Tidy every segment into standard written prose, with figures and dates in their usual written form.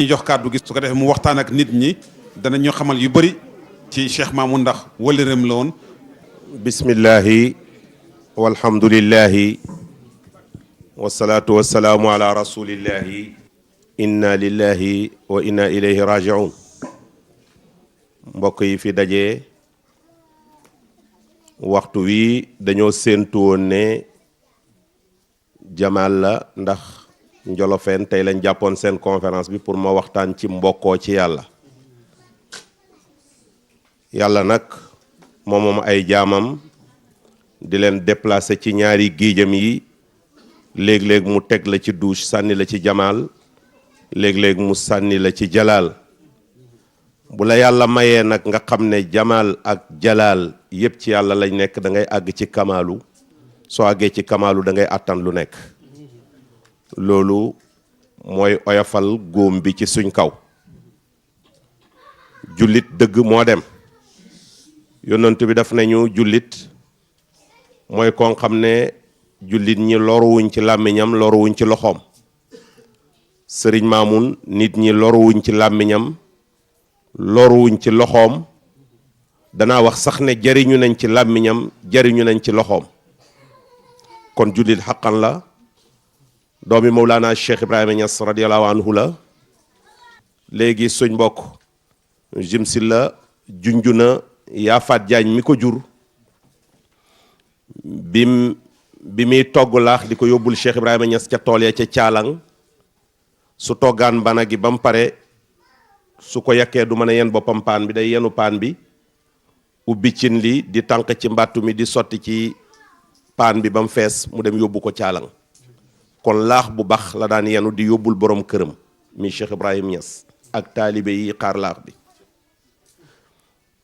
ñu jox kàddu gi su ko defee mu waxtaan ak nit ñi danañu xamal yu bëri ci Cheikh Mamoun ndax wëllëreem la woon. bismillahi walhamdulillahi wasalaatu wasalaamu ala rasulillahi inna lillahi wa inna ilayhi rajiun. mbokk yi fi daje waxtu wi dañoo séentu woon ne Jamal la ndax Njolofeen tey lañ jàppoon seen conférence bi pour ma waxtaan ci mbokkoo ci yàlla. yàlla nag moom ay jaamam di leen déplacer ci ñaari géejam yi léeg-léeg mu teg la ci douche sànni la ci Jamal léeg-léeg mu sànni la ci Jalal. bu la yàlla mayee nag nga xam ne Jamal ak Jalal yépp ci yàlla lañ nekk da ngay àgg ci kamaalu soo àggee ci kamaalu da ngay àttan lu nekk. loolu mooy oyofal góom bi ci suñ kaw. jullit dëgg moo dem. yonent bi daf nañu jullit mooy kon xam ne jullit ñi loruwuñ ci làmmiñam loruwuñ ci loxoom. sëriñ Mamoun nit ñi loruwuñ ci làmmiñam loruwuñ ci loxoom. danaa wax sax ne jariñu nañ ci làmmiñam jariñu nañ ci loxoom. kon jullit xaqan la. doomi Mawlana Cheikh Ibrahima Niass radiyallahu anhu la. léegi suñ mbokk jimsi la junju na Yaafaat Jaañ mi ko jur bi muy togg laax di ko yóbbul Cheikh Ibrahima Niass ca tool ya ca caalang su toggaan bana gi ba mu pare su ko yakkee du mën a yen boppam paan bi day yenu paan bi ubbi cin li di tànq ci mbàttu mi di sotti ci paan bi ba mu fees mu dem yóbbu ko caalang. kon laax bu bax la daan yenu di yóbbul borom këram mi Cheikh Ibrahim Niass ak taalibe yi xaar laax bi.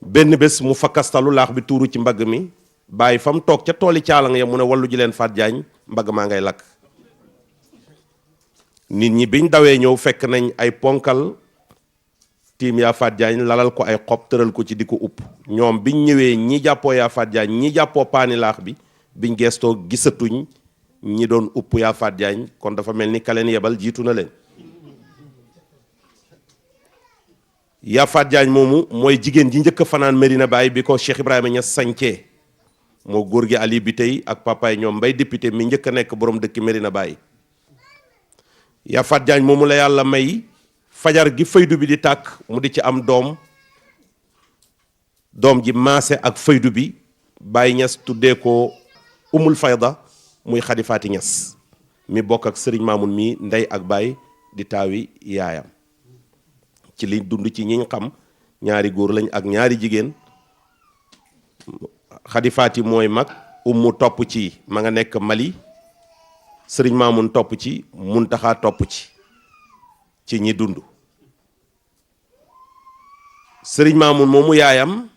benn bés mu fakkastalu laax bi tuuru ci mbagg mi bàyyi fa mu toog ca tooli caalang ya mu ne wallu ji leen Faat Jaañ mbagg maa ngay lakk. nit ñi biñ dawee ñëw fekk nañ ay ponkal tiim yaa Faat Jaañ lalal ko ay xob tëral ko ci di ko upp. ñoom biñ ñëwee ñi jàppoo yaa Faat Jaañ ñi jàppoo paani laax bi biñ geestoo gisatuñ ñi doon upp yaa Faat Jaañ kon dafa mel ni ka leen yebal jiitu na leen. yaa Faat Jaañ moomu mooy jigéen ji njëkk a fanaan Medina Baye bi ko Cheikh Ibrahima Niass sañcee moo góor gi Ali bi tey ak papaay ñoom mbay député mi njëkk a nekk borom dëkk Medina Baye. yaa Faat Jaañ moomu la yàlla may fajar gi faydu bi di tàkk mu di ci am doom ji maase ak faydu bi Baye Niass tuddee ko umul fayda muy Xadi Faati Ñas mi bokk ak sëriñ Mamoun mi ndey ak baay di taawi yaayam. ci li dund ci ñiñ xam ñaari góor lañ ak ñaari jigéen. Xadi Faati mooy mag ummu topp ci ma nga nekk Mali sëriñ Mamoun topp ci Muntaxa topp ci ñi dund. sëriñ Mamoun moomu yaayam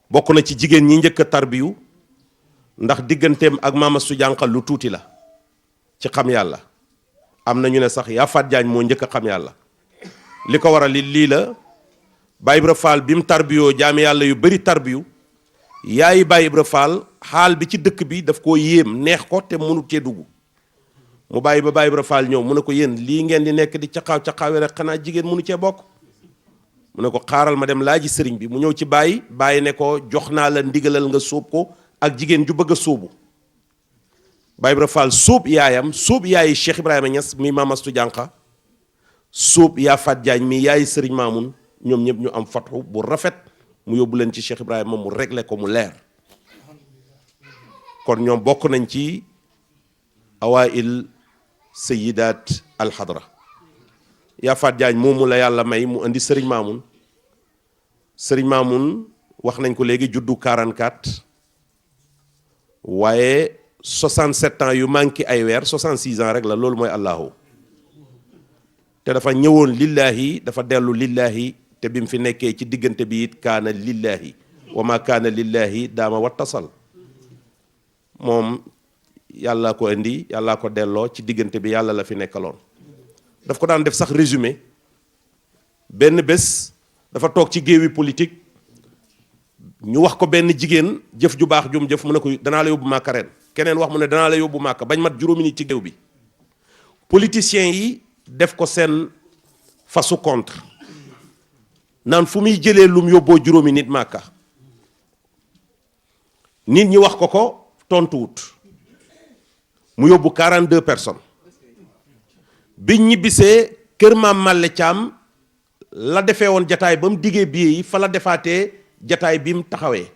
bokk na ci jigéen ñi njëkk a tarbiyu ndax digganteem ak Maama Su Jànqa lu tuuti la ci xam yàlla. am na ñu ne sax yaa Faat Jaañ moo njëkk a xam yàlla. li ko waral lii la Baye Ibra Fall bi mu tarbiyoo jaami yàlla yu bari tarbiyu yaayi Baye Ibra Fall xaal bi ci dëkk bi daf koo yéem neex ko te mënu cee dugg. mu bàyyi ba Baye Ibra Fall ñëw mu ne ko yéen lii ngeen di nekk di caqaawe rek xanaa jigéen mënu cee bokk. mu ne ko xaaral ma dem laaji sëriñ bi mu ñëw ci Baye ne ko jox naa la ndigalal nga sóob ko ak jigéen ju bëgg a sóobu. Baye Ibra Fall sóob yaayam sóob yaayi Cheikh Ibrahima Niass mi Maam Astu Jànqa sóob yaa Faat Jaañ mi yaayi sëriñ Mamoun ñoom ñëpp ñu am fatxu bu rafet mu yóbbu leen ci Cheikh Ibrahima mu réglé ko mu leer. kon ñoom bokk nañ ci awail sayyidaat alxadra. yaa Faat Jaañ moomu la yàlla may mu indi sëriñ Mamoun. sëriñ Mamoun wax nañ ko léegi juddu 44 waaye 67 ans yu manqué ay weer 66 ans rek la loolu mooy Allahu. te dafa ñëwoon lillahi dafa dellu lillahi te bi mu fi nekkee ci diggante bi it kaana lillahi wa ma kaana lillahi daama wattasal. moom yàlla ko indi yàllaa ko delloo ci diggante bi yàlla la fi nekkaloon. daf ko daan def sax résumé benn bés dafa toog ci géewi politique ñu wax ko benn jigéen jëf ju baax jum jëf mu ne ko danaa la yóbbu Màkka ren keneen wax mu ne danaa la yóbbu Màkka bañ mat juróomi nit ci géew bi. politiciens yi def ko seen fasu contre naan fu muy jëlee lum yóbboo juróomi nit Màkka nit ñi wax ko tontuwut mu yóbbu 42 personnes biñ ñibbisee kër maam Malle Thiam la defee woon jataay ba mu diggee billet yi fa la defaatee jataay bi mu taxawee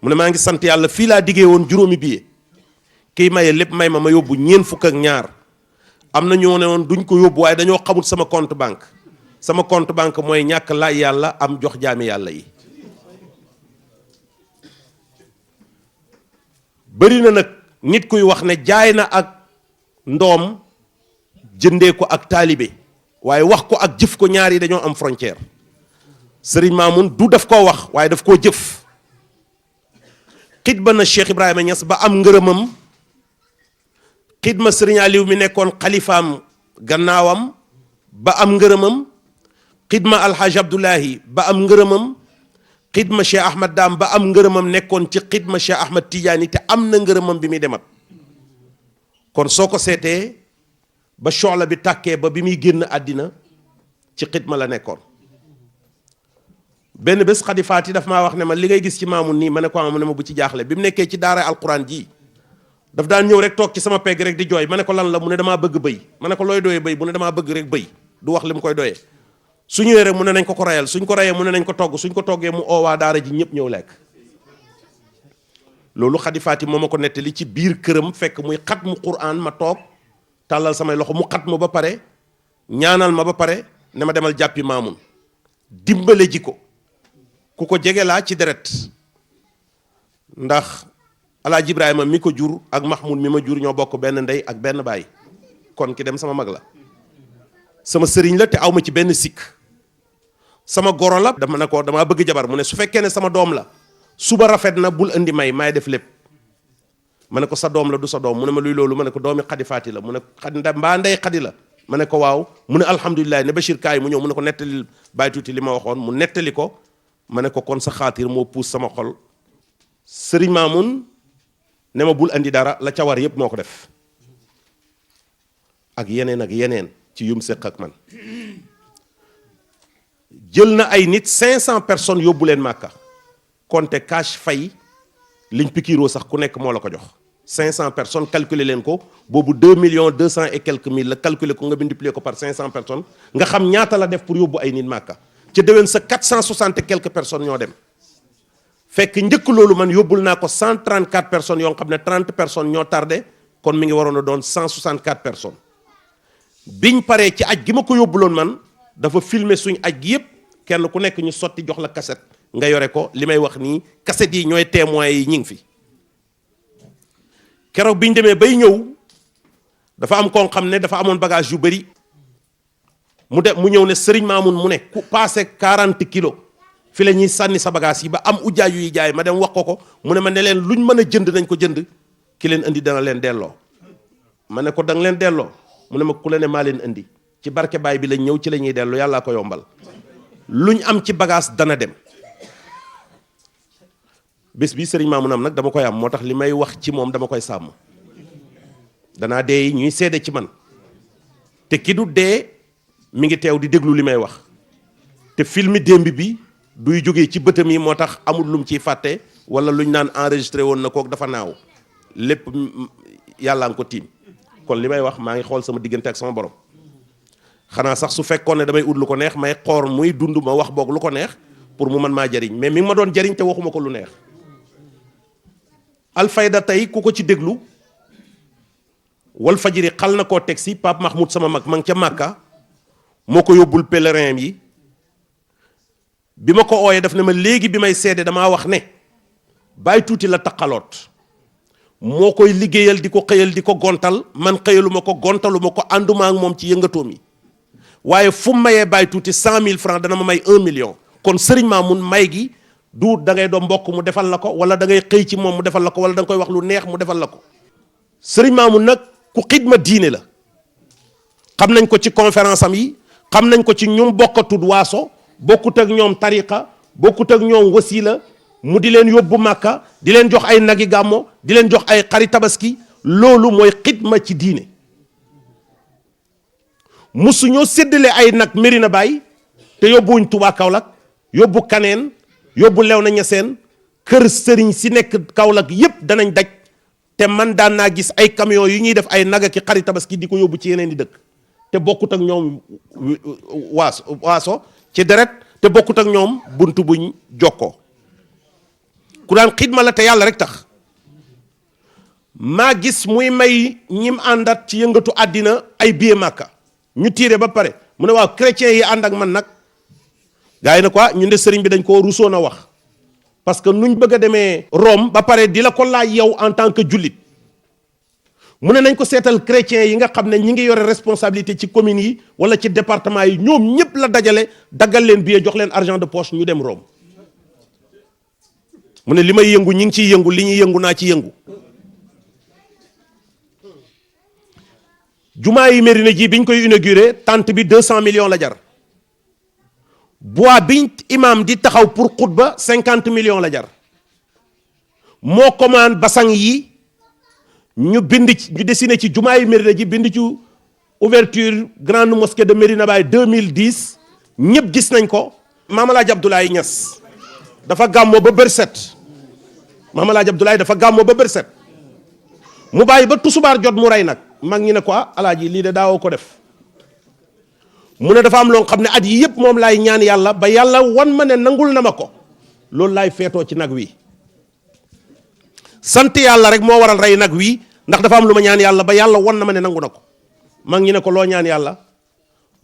mu ne maa ngi sant yàlla fii laa diggee woon juróomi billet kiy maye lépp may ma yóbbu ñeent fukk ak ñaar am na ñoo ne woon duñ ko yóbbu waaye dañoo xamul sama compte banque sama compte banque mooy ñàkk laaj yàlla am jox jaami yàlla yi. bëri na nag nit kuy wax ne jaay na ak ndoom jëndee ko ak taalibe waaye wax ko ak jëf ko ñaar yi dañoo am frontière Serigne Mamoun du daf koo wax waaye daf koo jëf xidma na Cheikh Ibrahima Niass ba am ngërëmam xidma Serigne Aliou mi nekkoon xalifaam gannaawam ba am ngërëmam xidma Alhaji Abdoulahi ba am ngërëmam xidma Cheikh Ahmad Dam ba am ngërëmam nekkoon ci xidma Cheikh Ahmad Tidiane te am na ngërëmam bi muy demat kon soo ko seetee ba soxla bi tàkkee ba bi muy génn àddina ci xidma la nekkoon benn bés Xadi Faati daf maa wax ne ma li ngay gis ci Mamoun nii ma ne ko am ne ma bu ci jaaxle bi mu nekkee ci daara alquran ji daf daan ñëw rek toog ci sama pegg rek di jooy ma ne ko lan la mu ne damaa bëgg bëy ma ne ko looy doyee bëy mu ne damaa bëgg rek bëy du wax li mu koy doyee su ñëwee rek mu ne nañ ko rayal suñ ko rayee mu ne nañ ko togg suñ ko toggee mu oowaa daara ji ñëpp ñëw lekk loolu Xadi Faati moo ma ko nettali ci biir këram fekk muy xat mu Qur'an ma toog tàllal samay loxo mu xat ma ba pare ñaanal ma ba pare ne ma demal jàppi Mamoun dimbale ji ko ku ko jege laa ci deret ndax Alaaji Ibrahima mi ko jur ak Mahmoud mi ma jur ñoo bokk benn ndey ak benn baay kon ki dem sama mag la sama sëriñ la te aw ma ci benn sikk sama goro la dama ne ko damaa bëgg jabar mu ne su fekkee ne sama doom la suba rafet na bul indi may def lépp ma ne ko sa doom la du sa doom mu ne ma luy loolu ma ne ko doomi Xadi Faati la mu ne xadi mbaa ndey xadi la ma ne ko waaw mu ne alhamdulilah ne Bachir kaay mu ñëw mu ne ko nettali bàyyi tuuti li ma waxoon mu nettali ko ma ne ko kon sa xaatir moo puus sama xol sëriñ Mamoun ne ma bul andi dara la ca war yépp moo ko def ak yeneen ci yum séq ak man jël na ay nit 500 personnes yóbbu leen Màkka compté cash fay liñ pikiiroo sax ku nekk moo la ko jox 500 personnes calculer leen ko boobu 2 millions 200 et quelques mille la calculer ko nga multiplier ko par 500 personnes nga xam ñaata la def pour yóbbu ay nit Màkka ca déwén sa 460 et quelques personnes ñoo dem fekk njëkk loolu man yóbbul naa ko 134 personnes yoo xam ne 30 personnes ñoo tardé kon mi ngi waroon a doon 164 personnes biñ paree ci aj gi ma ko yóbbuloon man dafa filmer suñ aj gi yépp kenn ku nekk ñu sotti jox la cassette nga yore ko li may wax nii cassette yi ñooy témoins yi ñi ngi fi keroog biñ demee bay ñëw dafa am koo xam ne dafa amoon bagage yu bari mu ñëw ne Serigne Mamoun mu ne ku passé 40 kilos fi la ñuy sànni sa bagage yi ba am ujjaay yuy jaay ma dem wax ko mu ne ma ne leen luñ mën a jënd nañ ko jënd ki leen indi dana leen delloo ma ne ko danga leen delloo mu ne ma ku la ne maa leen indi ci barke baay bi lañ ñëw ci la ñuy dellu yàllaa ko yombal luñ am ci bagage dana dem bés bi Serigne Mamoun am nag dama koy am moo tax li may wax ci moom dama koy sàmm danaa dee ñuy seede ci man te ki du dee mi ngi teew di déglu li may wax te filmi démb bi duy jógee ci bëtam yi moo tax amul lum ciy fàtte wala luñ naan enregistré woon na kook dafa naaw lépp yàllaa nga ko tiim kon li may wax maa ngi xool sama diggante ak sama borom xanaa sax su fekkoon ne damay ut lu ko neex may xoor muy dund ma wax boog lu ko neex pour mu mën maa jariñ mais mi ngi ma doon jariñ te waxuma ko lu neex Alfayda tey ku ko ci déglu wal fajiri xal na koo teg si Pape Mahmoud sama mag ma ngi ca Màkka moo ko yóbbul pèlerin yi bi ma ko ooyee daf ne ma léegi bi may seede damaa wax ne bàyyi tuuti la taqaloot moo koy liggéeyal di ko xëyal di ko gontal man xëyaluma ko gontaluma ko ànduma ak moom ci yëngatoom yi waaye fu mu mayee bàyyi tuuti 100 000 francs dana ma may 1 million kon Serigne Mamoun may gi du da ngay doon mbokk mu defal la ko wala da ngay xëy ci moom mu defal la ko wala da nga koy wax lu neex mu defal la ko Serigne Mamoun nag ku xidma diine la xam nañ ko ci conférence am yi xam nañ ko ci ñum bokkatut waaso bokkut ak ñoom tariqa bokkut ak ñoom wasila mu di leen yóbbu Màkka di leen jox ay nagi gàmmo di leen jox ay xari tabaski loolu mooy xidma ci diine musuñoo séddale ay nag Médina Baye te yóbbuwuñ Touba Kaolack yóbbu Kaneen yóbbu Léona Niassène kër sëriñ si nekk Kaolack yépp danañ daj te man daan naa gis ay camion yu ñuy def ay naga ki xari tabaski di ko yóbbu ci yeneen di dëkk te bokkut ak ñoom waaso ci deret te bokkut ak ñoom bunt buñ jokkoo ku daan xidma la te yàlla rek tax maa gis muy may ñim àndat ci yëngatu àddina ay billet Makka ñu tiire ba pare mu ne waaw chrétiens yi ànd ak man nag gars yi ne quoi ñun de sëriñ bi dañ koo rusoon a wax parce que nuñ bëgg a demee Rome ba pare di la ko laaj yow en tant que jullit mu ne nañ ko seetal chrétiens yi nga xam ne ñi ngi yore responsabilité ci communes yi wala ci département yi ñoom ñëpp la dajale daggal leen billet jox leen argent de poche ñu dem Rome mu ne li may yëngu ñi ngi ciy yëngu li ñuy yëngu naa ci yëngu jumaa yi Médina ji biñ koy inauguré tente bi 200 millions la jar bois biñ imam di taxaw pour xutba 50 millions la jar moo commande basang yi ñu bind ci ñu dessiné ci jumaa yi Médina ji bind ci ouverture grande mosquée de Médina Baye 2010 ñëpp gis nañ ko Maam Alaaji Abdoulaye Niass dafa gàmmoo ba bër set Maam Alaaji Abdoulaye dafa gàmmoo ba bër set mu bàyyi ba tusubaar jot mu rey nag mag ñi ne ko alaaji lii de daawoo ko def mu ne dafa am loo xam ne at yi yëpp moom laay ñaan yàlla ba yàlla wan ma ne nangul na ma ko loolu laay feetoo ci nag wi sant yàlla rek moo waral rey nag wi ndax dafa am lu ma ñaan yàlla ba yàlla wan na ma ne nangu na ko mag ñi ne ko loo ñaan yàlla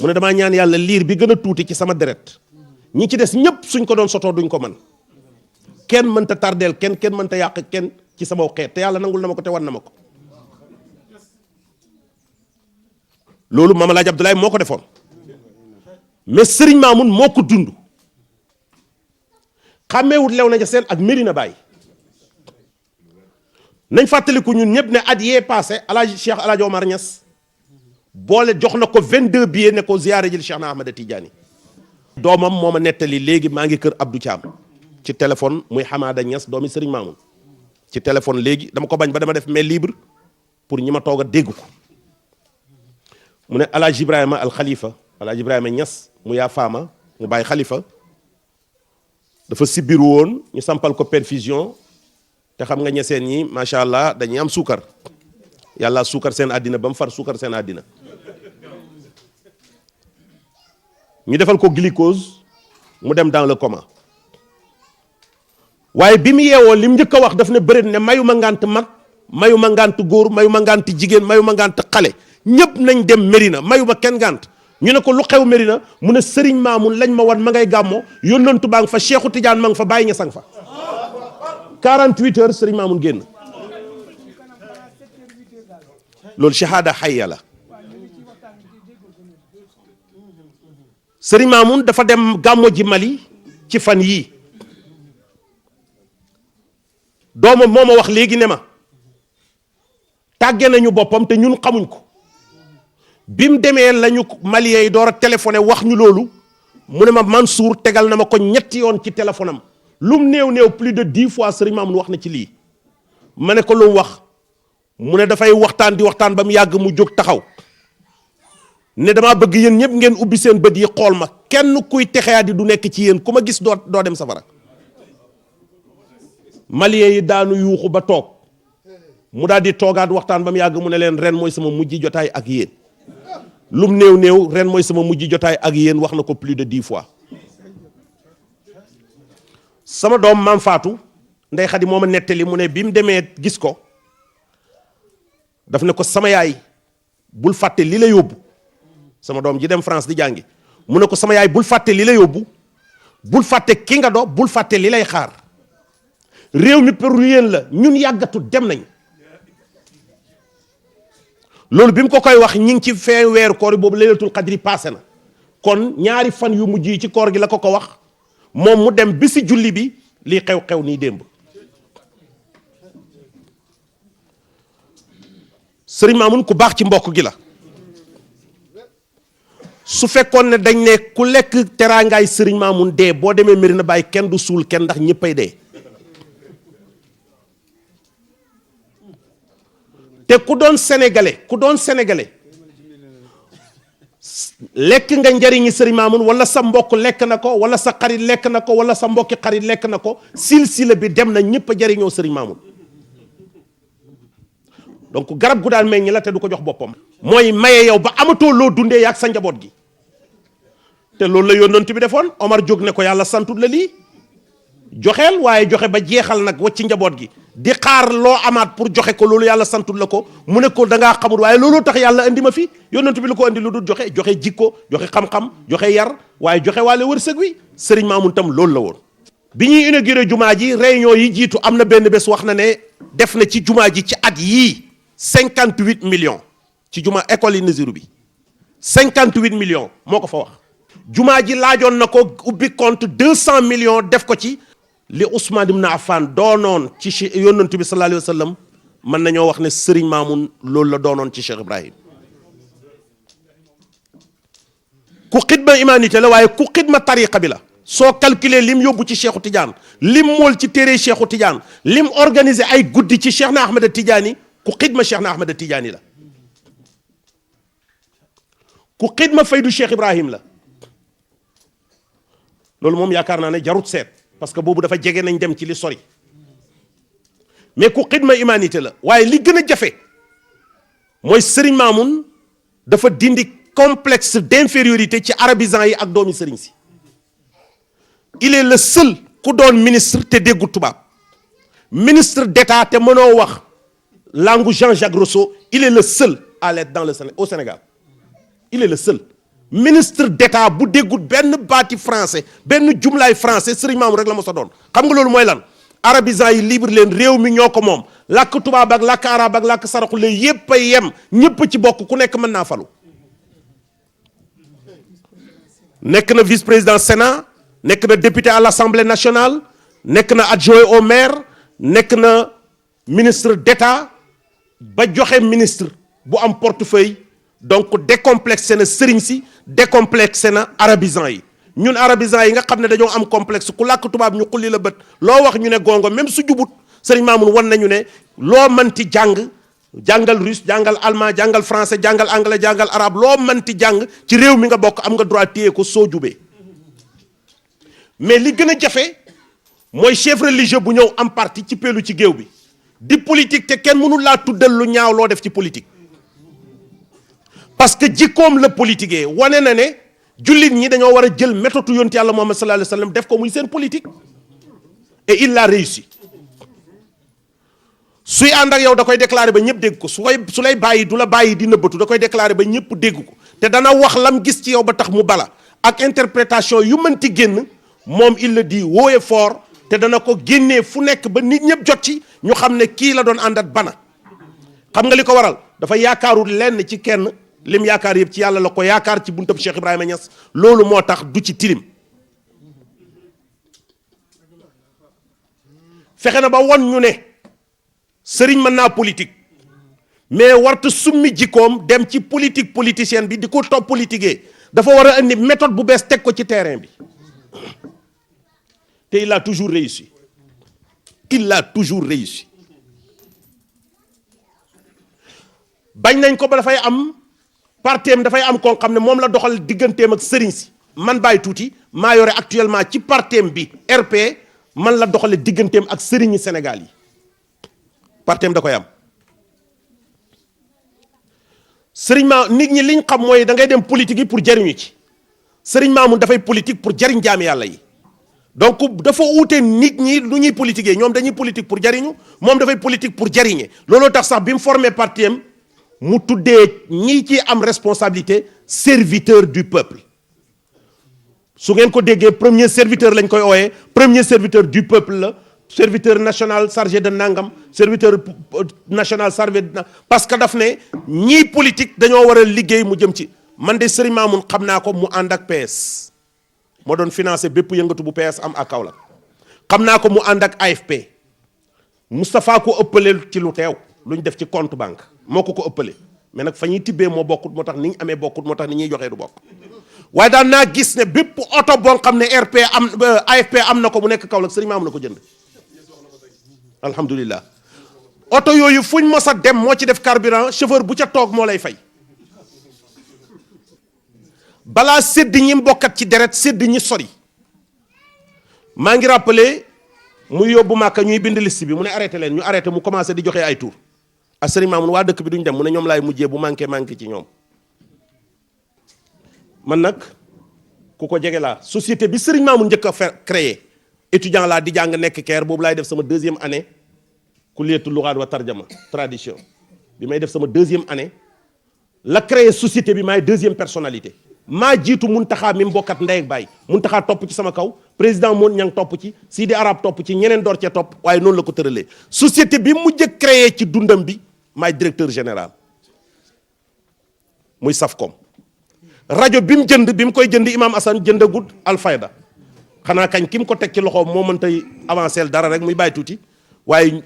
mu ne damaa ñaan yàlla liir bi gën a tuuti ci sama deret ñi ci des ñëpp suñ ko doon sotoo duñ ko man kenn mënta tardeel kenn mënta yàq kenn ci sama xeet te yàlla nangul na ma ko te wan na ma ko loolu Maam Alaaji Abdoulaye moo ko defoon mais Serigne Mamoun moo ko dund xàmmeewut Léona Niassène ak Médina Baye nañ fàttaliku ñun ñëpp ne at yee passé alaaji Cheikh Alaaji Omar Niass boole jox na ko 22 billets ne ko ziyaare jël Cheikh na Ahmada Tidiane doomam moo ma nettali léegi maa ngi kër Abdou Thiam ci téléphone muy Hamada Niass doomi Serigne Mamoun ci téléphone léegi dama ko bañ ba dama def mail libre pour ñi ma toog a dégg ko mu ne Alaaji Ibrahima al Khalifa Alaaji Ibrahima Niass mu yaa faama mu bàyyi Khalifa dafa sibiru woon ñu sampal ko perfusion te xam nga ñeseen ñi macha allah dañuy am suukar yàlla suukar seen àddina ba mu far suukar seen àddina ñu defal ko glucose mu dem dans le coma waaye bi mu yeewoo li mu njëkk a wax daf ne bëreet ne mayu ma ngànt mag mayu ma ngànt góor mayu ma ngànt jigéen mayu ma ngànt xale ñëpp nañ dem Médina mayu ma kenn ngànt ñu ne ko lu xew Médina mu ne Serigne Mamoun lañ ma wan ma ngay gàmmo yónnantu baa nga fa Cheikhou Tidiane ma nga fa Baye Niass nga fa 48 heures Serigne Mamoun génn loolu shahada hayya la Serigne Mamoun dafa dem gàmmo ji Mali ci fan yii doomam moo ma wax léegi ne ma tàgge nañu boppam te ñun xamuñ ko bi mu demee lañu Maliens yi door a téléphoné wax ñu loolu mu ne ma Mansour tegal na ma ko ñetti yoon ci téléphone am lu mu néew plus de 10 fois Serigne Mamoun wax na ci lii ma ne ko lu mu wax mu ne dafay waxtaan di waxtaan ba mu yàgg mu jóg taxaw ne damaa bëgg yéen ñëpp ngeen ubbi seen bët yi xool ma kenn kuy texeyaa di du nekk ci yéen ku ma gis doo dem safara Maliens yi daanu yuuxu ba toog mu daal di toogaat waxtaan ba mu yàgg mu ne leen ren mooy sama mujj jotaay ak yéen lum néew ren mooy sama mujj jotaay ak yéen wax na ko plus de 10 fois sama doom maam Fatou Ndey Xadi moo ma nettali mu ne bi mu demee gis ko daf ne ko sama yaay bul fàtte li la yóbbu sama doom ji dem France di jàngi mu ne ko sama yaay bul fàtte li la yóbbu bul fàtte ki nga do bul fàtte li lay xaar réew mi pour yéen la ñun yàggatu dem nañ loolu bi mu ko koy wax ñi ngi ci fin weeru koor boobu laylatul qadri passé na kon ñaari fan yu mujj yi ci koor gi la ko wax moom mu dem bi si julli bi lii xew-xew nii démb Serigne Mamoun ku baax ci mbokk gi la su fekkoon ne dañ ne ku lekk teraangaay Serigne Mamoun dee boo demee Médina Baye kenn du suul kenn ndax ñëppay dee te ku doon sénégalais lekk nga njariñi sëriñ Mamoun wala sa mbokk lekk na ko wala sa xarit lekk na ko wala sa mbokki xarit lekk na ko silsila bi dem na ñëpp a jariñoo sëriñ Mamoun donc garab gu daan meññ la te du ko jox boppam mooy maye yow ba amatoo loo dundee yaag sa njaboot gi te loolu la yónnent bi defoon Omar jóg ne ko yàlla santut la lii joxeel waaye joxe ba jeexal nag wacci njaboot gi di xaar loo amaat pour joxe ko loolu yàlla santul la ko mu ne ko da ngaa xamul waaye loolu tax yàlla indi ma fi yónnent bi lu ko indi lu dul joxe joxe jikko joxe xam-xam joxe yar waaye joxe waale wërsëg wi sëriñ Mamoun tam loolu la woon. bi ñuy inauguré jumaa ji réunion yi jiitu am na benn bés wax na ne def na ci jumaa ji ci at yii 58 millions ci jumaa école yi Nazirou bi 58 millions moo ko fa wax. jumaa ji laajoon na ko ubbi compte 200 millions def ko ci. li Ousmane ibn Affan doonoon ci yónnent bi sallallahu alayhi wa sallam mën nañoo wax ne Serigne Mamoun loolu la doonoon ci Cheikh Ibrahim ku xidma humanité la waaye ku xidma tariqa bi la soo calculer lim yóbbu ci Cheikhu Tidiane lim mool ci téere Cheikhu Tidiane lim organisé ay guddi ci Cheikh na Ahmed Tidiane ku xidma Cheikh na Ahmed Tidiane la ku xidma faydu Cheikh Ibrahim la loolu moom yaakaar naa ne jarut seet parce que boobu dafa jege nañ dem ci li sori mais ku xidma humanité la waaye li gën a jafe mooy Serigne Mamoun dafa dindi complexe d'infériorité ci arabisants yi ak doomi Serigne si il est le seul ku doon ministre te déggu tubaab ministre d'État te mënoo wax langue Jean-Jacques Rousseau il est le seul à l'être dans le au Sénégal il est le seul ministre d'État bu déggut benn baati français benn jumlaay français Serigne Mamoun rek la mos a doon xam nga loolu mooy lan arabisants yi libre leen réew mi ñoo ko moom làkk tubaab ak làkk arab ak làkk saraxule yépp a yem ñépp ci bokk ku nekk mën naa falu nekk na vice-président Sénat nekk na député à l'Assemblée nationale nekk na adjoint au maire nekk na ministre d'État ba joxe ministre bu am portefeuille donc décomplexé na sëriñ si décomplexé na arabisants yi ñun arabisants yi nga xam ne dañoo am complexe ku làkk tubaab ñu xulli la bët loo wax ñu ne gongo même su jubut sëriñ Mamoun wan nañu ne loo mënti jàngal russe jàngal allemand jàngal français jàngal anglais jàngal arabe loo mënti jàng ci réew mi nga bokk am nga droit téye ko soo jubee mais li gën a jafe mooy chef religieux bu ñëw am parti ci peelu ci géew bi di politique te kenn mënul laa tuddal lu ñaaw loo def ci politique parce que jikkoom la politiquee wane na ne jullit ñi dañoo war a jël méthode yonent yàlla Muhammad sallallahu alayhi wa sallam def ko muy seen politique et il l'a réussi suy ànd ak yow da koy déclarer ba ñëpp dégg ko su lay bàyyi du la bàyyi di nëbbatu da koy déclarer ba ñëpp dégg ko te dana wax lam gis ci yow ba tax mu bala ak interprétation yu mënti génn moom il le dit haut et fort te dana ko génnee fu nekk ba nit ñëpp jot ci ñu xam ne kii la doon àndat bana xam nga li ko waral dafa yaakaarul lenn ci kenn lim yaakaar yëpp ci yàlla la ko yaakaar ci buntab Cheikh Ibrahima Niass loolu moo tax du ci tilim fexe na ba won ñu ne sëriñ mën naa politique mais warta summi jikkoom dem ci politique politicienne bi di ko topp politiquer dafa war a indi méthode bu bees teg ko ci terrain bi te il a toujours réussi il a toujours réussi bañ nañ ko ba dafay am parteem dafay am koo xam ne moom la doxal digganteem ak sëriñ si man bàyyi tuuti maa yore actuellement ci parteem bi RP man la doxale digganteem ak sëriñi Sénégal yi parteem da koy am sëriñ ma nit ñi liñ xam mooy da ngay dem politique yi pour jariñu ci sëriñ Mamoun dafay politique pour jariñ jaami yàlla yi donc dafa uute nit ñi lu ñuy politiquer ñoom dañuy politique pour jariñu moom dafay politique pour jariñe looloo tax sax bi mu formé parteem mu tuddee ñi ci am responsabilité serviteur du peuple su ngeen ko déggee premier serviteur lañ koy ooyee premier serviteur du peuple la serviteur national chargé de nangam serviteur national chargé de parce que daf ne ñii politique dañoo war a liggéey mu jëm ci man de Serigne Mamoun xam naa ko mu ànd ak PS moo doon financé bépp yëngatu bu PS am ak Kaolack xam naa ko mu ànd ak AFP Moustapha ko ëppale ci lu teew lu ñu def ci compte banque moo ko ëppale mais nag fa ñuy tibbee moo bokkut moo tax ni ñu amee bokkut moo tax ni ñuy joxee du bokk waaye daan naa gis ne bépp oto boo xam ne RP am AFP am na ko mu nekk Kaolack Serigne Mamoun na ko jënd alhamdulilah oto yooyu fuñ mos a dem moo ci def carburant chauffeur bu ca toog moo lay fay balaa sédd ñi mbokkat ci deret sédd ñi sori. maa ngi rappelé muy yóbbu Màkka ñuy bind liste bi mu ne arrêté leen ñu arrêté mu commencé di joxe ay tour ak sëriñ Mamoun waa dëkk bi duñ dem mu ne ñoom laay mujjee bu manqué ci ñoom. man nag ku ko jege laa société bi sëriñ Mamoun njëkk a créé étudiant laa di jàng nekk Caire boobu laay def sama 2e année kulliyatu lugaat wa tarjama tradition bi may def sama 2e année la créé société bi maay 2e personnalité. maa jiitu Muntaxa mi mbokkat ndey ak baay Muntaxa topp ci sama kaw président Moon Ñang topp ci Sidi Arab topp ci ñeneen door cee topp waaye noonu la ko tëralee société bi mujj a créé ci dundam bi maay directeur général muy Safcom. rajo bi mu jënd bi mu koy jënd Imam Assane jëndagut Alfayda xanaa kañ ki mu ko teg ci loxoom moo mën tey avancé dara rek muy bàyyi tuuti waaye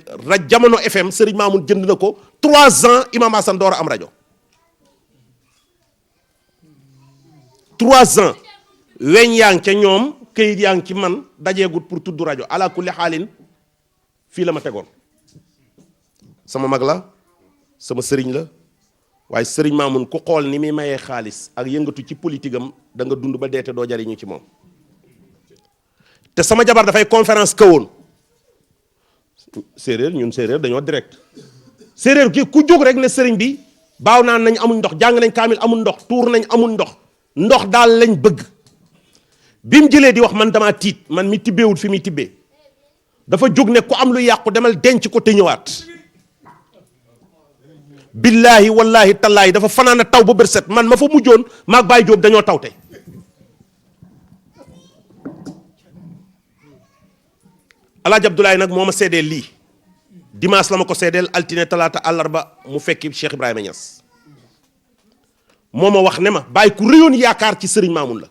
jamono FM Serigne Mamoun jënd na ko 3 ans Imam Assane door a am rajo. 3 ans weñ yaa ngi ca ñoom këyit yaa ngi ci man dajeegut pour tudd rajo ala kulli xaalin fii la ma tegoon sama mag la sama sëriñ la waaye sëriñ Mamoun ku xool ni muy mayee xaalis ak yëngatu ci politique am da nga dund ba deete doo jariñu ci moom te sama jabar dafay conférence kawoon séeréer ñun séeréer dañoo direct séeréer ki ku jóg rek ne sëriñ bi baaw naan nañ amuñ ndox jàng nañ kaamil amul ndox tuur nañ amul ndox daal lañ bëgg bi mu jëlee di wax man damaa tiit man mi tibbeewul fi muy tibbee dafa jóg ne ku am lu yàqu demal denc ko te ñëwaat billaahi wallaahi tallaahi dafa fanaan a taw ba bër set man ma fa mujjoon maag Baye Jóob dañoo taw te Alaaji Abdoulaye nag moo ma seedeel lii dimanche la ma ko seedeel altine talaata àllarba mu fekki Cheikh Ibrahima Niass moo ma wax ne ma bàyyi ku réyoon yaakaar ci sëriñ Mamoun la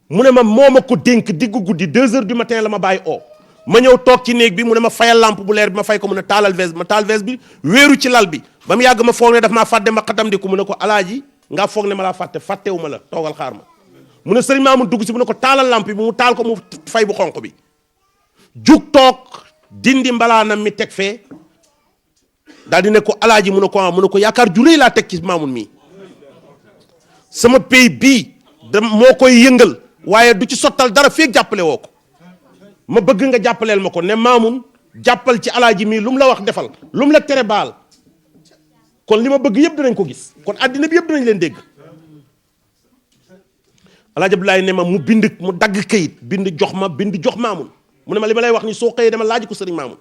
mu ne ma moo ma ko dénk diggu guddi 2 heures du matin la ma bàyyi oo ma ñëw toog ci néeg bi mu ne ma fayal lampe bu leer bi ma fay ko mu ne taalal veste ma taal veste bi wéeru ci lal bi ba mu yàgg ma foog ne daf maa fàtte ma xatam di ko mu ne ko alaaji nga foog ne ma laa fàttewu ma la toogal xaar ma mu ne sëriñ Mamoun dugg si mu ne ko taalal lampe bi mu taal ko mu fay bu xonq bi jug toog dindi mbalaanam mi teg fee daal di ne ko alaaji mu ne ko yaakaar ju rëy laa teg ci Mamoun mii sama pays bii da moo koy yëngal waaye du ci sottal dara feeg jàppale woo ko ma bëgg nga jàppaleel ma ko ne Mamoun jàppal ci alaaji mii lu mu la wax defal lu mu la tere baal kon li ma bëgg yëpp dinañ ko gis kon àddina bi yëpp dinañ leen dégg alaaji Abdoulaye ne ma mu dagg kayit bind jox Mamoun mu ne ma li ma lay wax ni soo xëyee dama laaj ko sëriñ Mamoun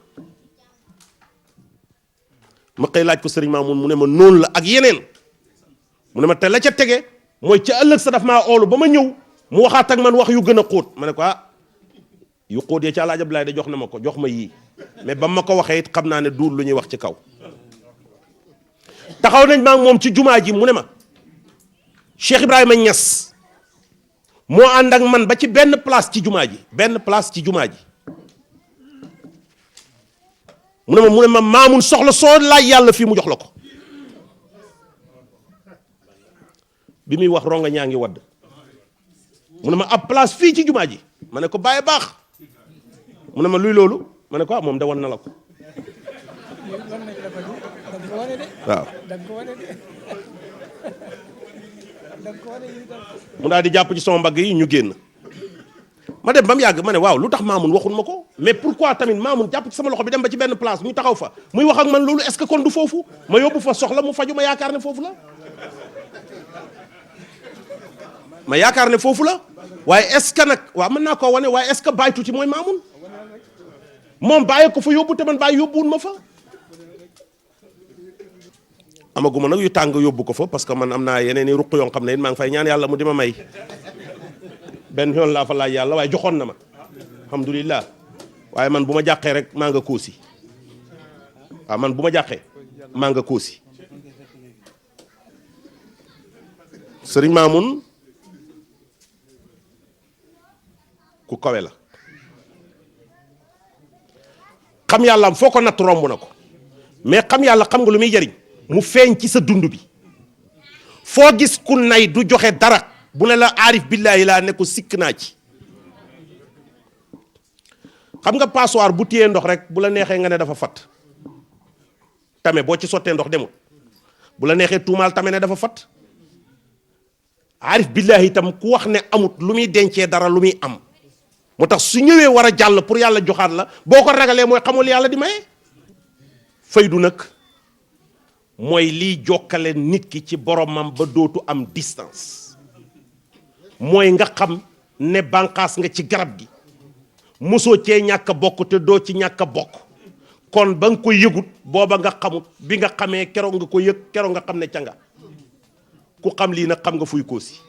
ma xëy laaj ko sëriñ Mamoun mu ne ma noonu la ak yeneen mu ne ma te la ca tege mooy ca ëllëg sa daf maa oolu ba ma ñëw mu waxaat ak man wax yu gën a xóot ma ne ko yu xóot ya ci Alaaji Abdoulaye da jox na ma ko jox ma yii mais ba ma ko waxee it xam naa ne duur lu ñuy wax ci kaw taxaw nañ maa moom ci jumaa ji mu ne ma Cheikh Ibrahima Niass moo ànd ak man ba ci benn place ci jumaa ji mu ne ma Mamoun soxla soo laaj yàlla fii mu jox la ko bi muy wax ronga ñaa ngi wadd mu ne ma ab place fii ci jumaa ji ma ne ko bàyyi baax mu ne ma luy loolu ma ne ko moom da wan na la ko waaw mu daal di jàpp ci sama mbagg yi ñu génn ma dem ba mu yàgg ma ne waaw lu tax Mamoun waxul ma ko mais pourquoi tamit Mamoun jàpp ci sama loxo bi dem ba ci benn place ñu taxaw fa muy wax ak man loolu est-ce que kon du foofu ma yóbbu fa soxla mu faju ma yaakaar ne foofu la waaye est-ce que nag waaw mën naa koo wane waaye est-ce que Baye Tuuti mooy Mamoun moom bàyyi ko fa yóbbu te man bàyyi yóbbuwul ma fa amaguma nag yu tàng yóbbu ko fa parce que man am naa yeneen i ruq yoo xam ne it maa ngi fay ñaan yàlla mu di ma may benn yoon laa fa laaj yàlla waaye joxoon na ma alhamdulilah waaye man bu ma jàqee rek maa nga koosi waaw man bu ma jàqee maa nga koosi sëriñ Mamoun ku kawe la xam yàlla am foo ko natt romb na ko mais xam yàlla xam nga lu muy jariñ mu feeñ ci sa dund bi foo gis ku nay du joxe dara bu ne la aarif billaahi laa ne ko sikk naa ci xam nga passoire bu téyee ndox rek bu la neexee nga ne dafa fat tame boo ci sottee ndox demul bu la neexee tuumaal tame ne dafa fat aarif billahi itam ku wax ne amut lu muy dencee dara lu muy am moo tax su ñëwee war a jàll pour yàlla joxaat la boo ko ragalee mooy xamul yàlla di maye. faydu nag mooy liy jokkale nit ki ci boromam ba dootu am distance mooy nga xam ne bànqaas nga ci garab gi mosoo cee ñàkk a bokk te doo ci ñàkk a bokk kon ba nga ko yëgut booba nga xamut bi nga xamee keroog nga ko yëg keroog nga xam ne ca nga ku xam lii nag xam nga fuy koosi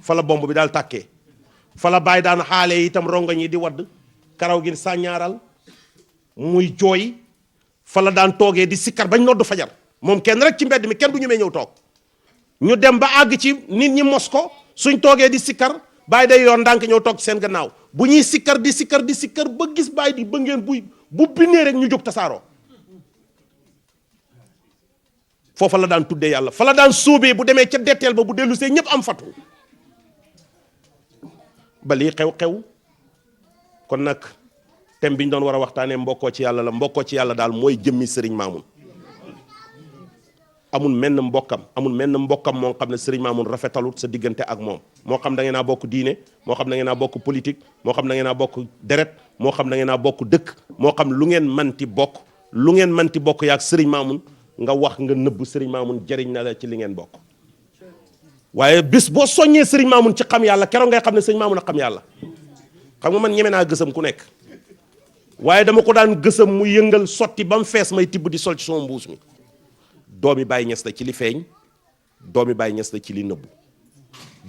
fa la bomb bi daal tàkkee fa la bàyyi daan xaale itam rongoñ yi di wadd karaw gi sàññaaral muy jooy fa la daan toogee di sikkar bañ noddu fajar moom kenn rek ci mbedd mi kenn du ñemee ñëw toog ñu dem ba àgg ci nit ñi mos ko suñ toogee di sikkar bàyyi day yoon ndànk ñëw toog seen gannaaw bu ñuy sikkar di sikkar ba gis bàyyi di ba ngeen bu binnee rek ñu jóg tasaaroo foofa la daan tuddee yàlla fa la daan sóobee bu demee ca detteel ba bu dellu see ñëpp am fatu ba lii xew-xew kon nag thème bi ñu doon war a waxtaanee mbokkoo ci yàlla la mbokkoo ci yàlla daal mooy jëmmi Serigne Mamoun amul menn mbokkam moo xam ne Serigne Mamoun rafetalut sa diggante ak moom moo xam da ngeen naa bokk diine moo xam da ngeen naa bokk politique moo xam da ngeen naa bokk deret moo xam da ngeen naa bokk dëkk moo xam lu ngeen manti bokk yaak Serigne Mamoun nga wax nga nëbb Serigne Mamoun jëriñ na la ci li ngeen bokk waaye bis boo soññee Serigne Mamoun ci xam yàlla keroog ngay xam ne Serigne Mamoun a xam yàlla xam nga man ñeme naa gësam ku nekk waaye dama ko daan gësam mu yëngal sotti ba mu fees may tibb di sol ci sama mbuus mi doomi Baay Ñas la ci li feeñ doomi Baay Ñas la ci li nëbbu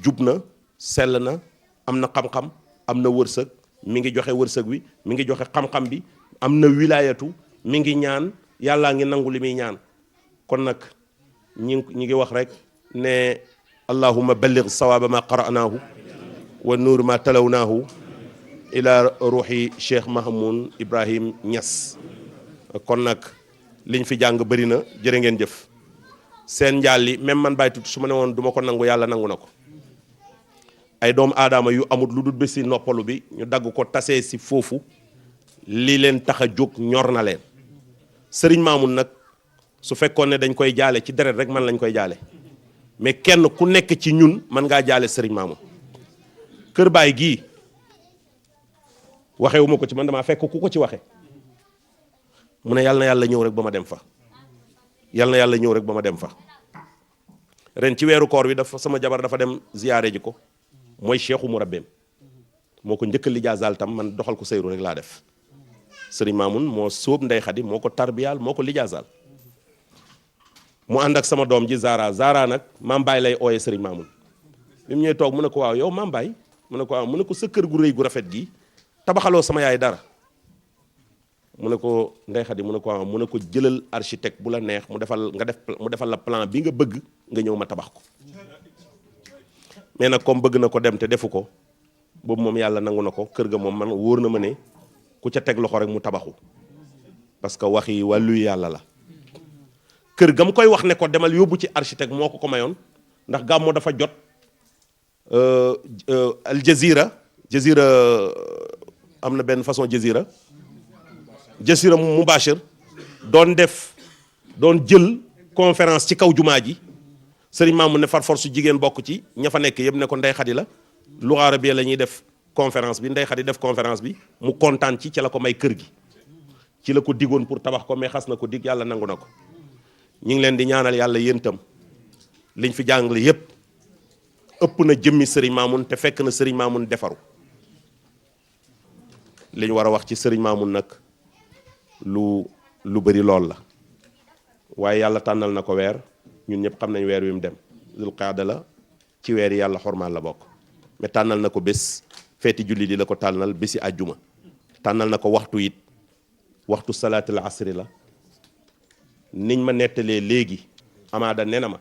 jub na sell na am na xam-xam am na wërsëg mi ngi joxe wërsëg wi mi ngi joxe xam-xam bi am na wilaayatu mi ngi ñaan yàllaa ngi nangu li muy ñaan kon nag ñi ngi wax rek ne allahumma balligh sawaaba ma qara'naahu wa nuur ma talawnaahu ila ruuxi Cheikh Mahamoun Ibrahim Niass kon nag liñ fi jàng bëri na jërë ngeen jëf seen njaal li même man bàyyi tuuti su ma ne woon du ma ko nangu yàlla nangu na ko ay doomu aadama yu amut lu dul bési noppalu bi ñu dagg ko tasee si foofu li leen tax a jóg ñor na leen Serigne Mamoun nag su fekkoon ne dañ koy jaale ci deret rek man lañ koy jaale mais kenn ku nekk ci ñun mën ngaa jaale Serigne Mamoun kër baay gii waxewu ma ko ci man damaa fekk ku ko ci waxe mu ne yàlla na yàlla ñëw rek ba ma dem fa yàlla na yàlla ñëw rek ba ma dem fa ren ci weeru koor wi dafa sama jabar dafa dem ziyaare ji ko mooy cheikhu murabbeem moo ko njëkk lijaasaal tam man doxal ko seyru rek laa def Serigne Mamoun moo sóob Ndey Xadi moo ko tarbiyaal moo ko lijaasaal mu ànd ak sama doom ji Zara nag maam Baye lay ooyee Serigne Mamoun bi mu ñëwee toog mu ne ko waaw yow maam Baye mu ne ko waaw mu ne ko sa kër gu rëy gu rafet gi tabaxaloo sama yaay dara mu ne ko Ndey Xadi mu ne ko waaw mu ne ko jëlal architecte bu la neex mu defal la plan bi nga bëgg nga ñëw ma tabax ko mais nag comme bëgg na ko dem te defu ko boobu moom yàlla nangu na ko kër ga moom man wóor na ma ne ku ca teg loxo rek mu tabaxu parce que waxi wàllu yàlla la kër ga mu koy wax ne ko demal yóbbu ci architecte moo ko mayoon ndax gàmmo dafa jot al jazira am na benn façon jazira mubashir doon jël conférence ci kaw jumaa ji Serigne Mamoun ne far force jigéen bokk ci ña fa nekk yëpp ne ko Ndey Xadi la lu arabe la ñuy def conférence bi Ndey Xadi def conférence bi mu kontaan ci la ko may kër gi ci la ko digoon pour tabax ko mais xas na ko dig yàlla nangu na ko ñu ngi leen di ñaanal yàlla yéen itam liñ fi jàngale yépp ëpp na jëmmi Serigne Mamoun te fekk na Serigne Mamoun defaru li ñu war a wax ci Serigne Mamoun nag lu bëri lool la waaye yàlla tànnal na ko weer ñun ñëpp xam nañ weer wi mu dem Dul Qaada la ci weer yi yàlla xormaal la bokk mais tànnal na ko bés feeti julli di la ko tànnal bési àjjuma tànnal na ko waxtu it waxtu salaatul asri la niñ ma nettalee léegi amaada nee na ma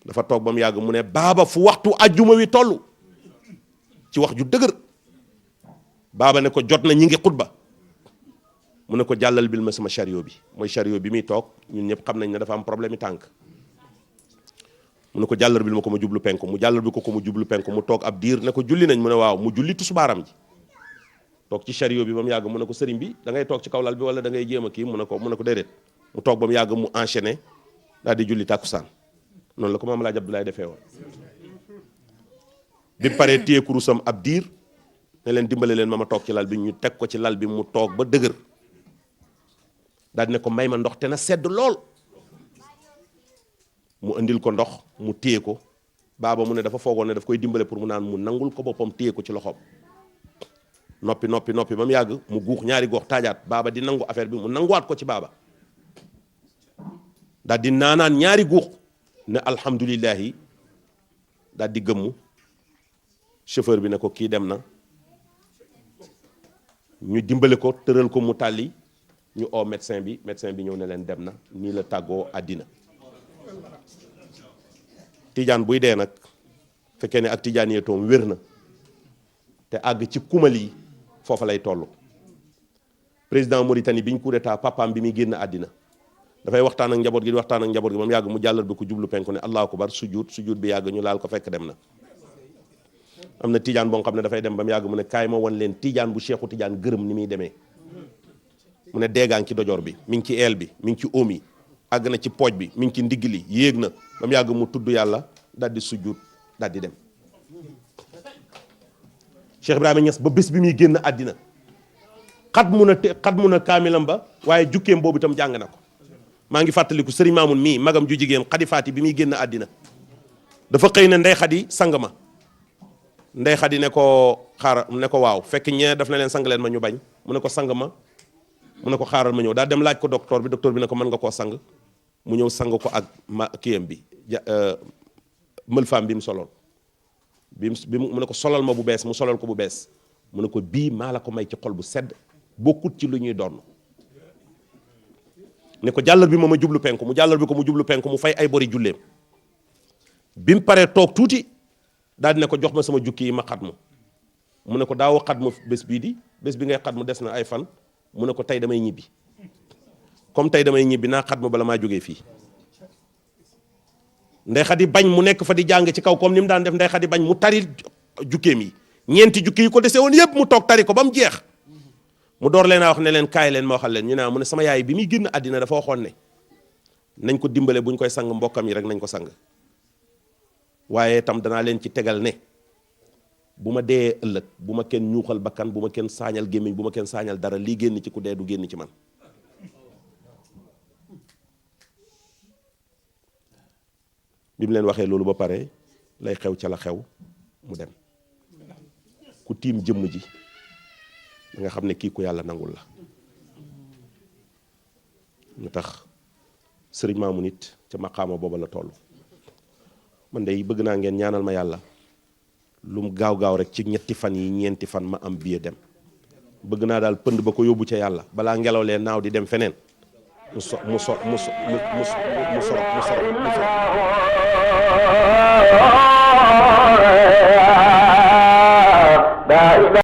dafa toog ba mu yàgg mu ne baaba fu waxtu àjjuma wi toll ci wax ju dëgër baaba ne ko jot na ñi ngi xutba mu ne ko jàllal bil ma sama chariot bi mooy chariot bi muy toog ñun ñëpp xam nañ ne dafa am problème yi tànk mu ne ko jàllar bil ma ko ma jublu penku mu jàllar bi ko mu jublu penku mu toog ab diir ne ko julli nañ mu ne waaw mu julli tusubaaram ji toog ci chariot bi ba mu yàgg mu ne ko sëriñ bi da ngay toog ci kaw lal bi wala da ngay jéem a kii mu ne ko déedéet mu toog ba mu yàgg mu enchaîné daal di julli tàkkusaan noonu la ko maam Alaaji Abdoulaye defee woon bi paree téye kurusam ab diir ne leen dimbale leen ma toog ci lal bi ñu teg ko ci lal bi mu toog ba dëgër daal ne ko may ma ndox te na sedd lool mu indil ko ndox mu téye ko baaba mu ne dafa foogoon ne daf koy dimbale pour mu naan mu nangul ko boppam téye ko ci loxoom noppi ba mu yàgg mu guux ñaari gox taajaat baaba di nangu affaire bi mu nanguwaat ko ci baaba daal di naanaan ñaari guux ne alhamdulillahi daal di gëmmu chauffeur bi ne ko kii dem na ñu dimbale ko tëral ko mu tàlli ñu oo médecin bi ñëw ne leen dem na nii la tàggoo àddina tijaan buy dee nag fekkee ne ak tijaan yeetoom wér na te àgg ci kumal yi foofa lay toll président Mauritanie bi ñu coup d'état papaam bi muy génn àddina dafay waxtaan ak njaboot gi di waxtaan ak njaboot gi ba mu yàgg mu jàllar bi ko jublu penku ne allahu akbar sujud bi yàgg ñu laal ko fekk dem na am na tijaan boo xam ne dafay dem ba mu yàgg mu ne kaay ma wan leen tijaan bu Seexu Tijaan gërëm ni muy demee mu ne deegaan ci dojoor bi mi ngi ci eel bi mi ngi ci óom yi àgg na ci pooj bi mi ngi ci ndigg li yéeg na ba mu yàgg mu tudd yàlla daal di sujud daal di dem Cheikh Ibrahima Niass ba bés bi muy génn àddina xat mun a kaamilam ba waaye jukkeem boobu itam jàng na ko maa ngi fàttaliku sëriñ Maamun mii magam ju jigéen xadi faati bi muy génn àddina dafa xëy ne ndey xadi sang ma ndey xadi ne ko xaaral ne ko waaw fekk ñee daf na leen sang leen ma ñu bañ mu ne ko sang ma mu ne ko xaaral ma ñëw daa dem laaj ko docteur bi ne ko mën nga koo sang mu ñëw sang ko ak kiyam bi mël faam bi mu soloon bi mu ne ko solal ma bu bees mu solal ko bu bees mu ne ko bii maa la ko may ci xol bu sedd bokkut ci lu ñuy doon ne ko jàllar bi ma jublu penku mu jàllar bi ko mu jublu penku mu fay ay bori julleem bi mu paree toog tuuti daal di ne ko jox ma sama jukki yi ma xat mu ne ko daaw xat mu bés bi ngay xat mu des na ay fan mu ne ko tey damay ñibbi comme tey damay ñibbi naa xat mu bala maa jógee fii ndey xadi bañ mu nekk fa di jàng ci kaw comme ni mu daan def ndey xadi bañ mu tari jukkeem yi ñeenti jukki yi ko dese woon yépp mu toog tari ko ba mu jeex mu door leen a wax ne leen kaay leen ma waxal leen ñu ne mu ne sama yaay bi muy génn àddina dafa waxoon ne nañ ko dimbale bu ñu koy sang mbokkam yi rek nañ ko sang waaye tam danaa leen ci tegal ne bu ma dee ëllëg bu ma kenn ñuuxal bakkan bu ma kenn saañal gémmiñ bu ma kenn saañal dara lii génn ci ku dee du génn ci man bi mu leen waxee loolu ba pare lay xew ca la xew mu dem ku tiim jëmm ji da nga xam ne kii ku yàlla nangul la ñu tax sëriñ Maamu nit ca maqaama booba la toll man de bëgg naa ngeen ñaanal ma yàlla lu mu gaaw rek ci ñetti fan yi ñeenti fan ma am billet dem bëgg naa daal pënd ba ko yóbbu ca yàlla balaa ngelaw lee naaw di dem feneen mu soro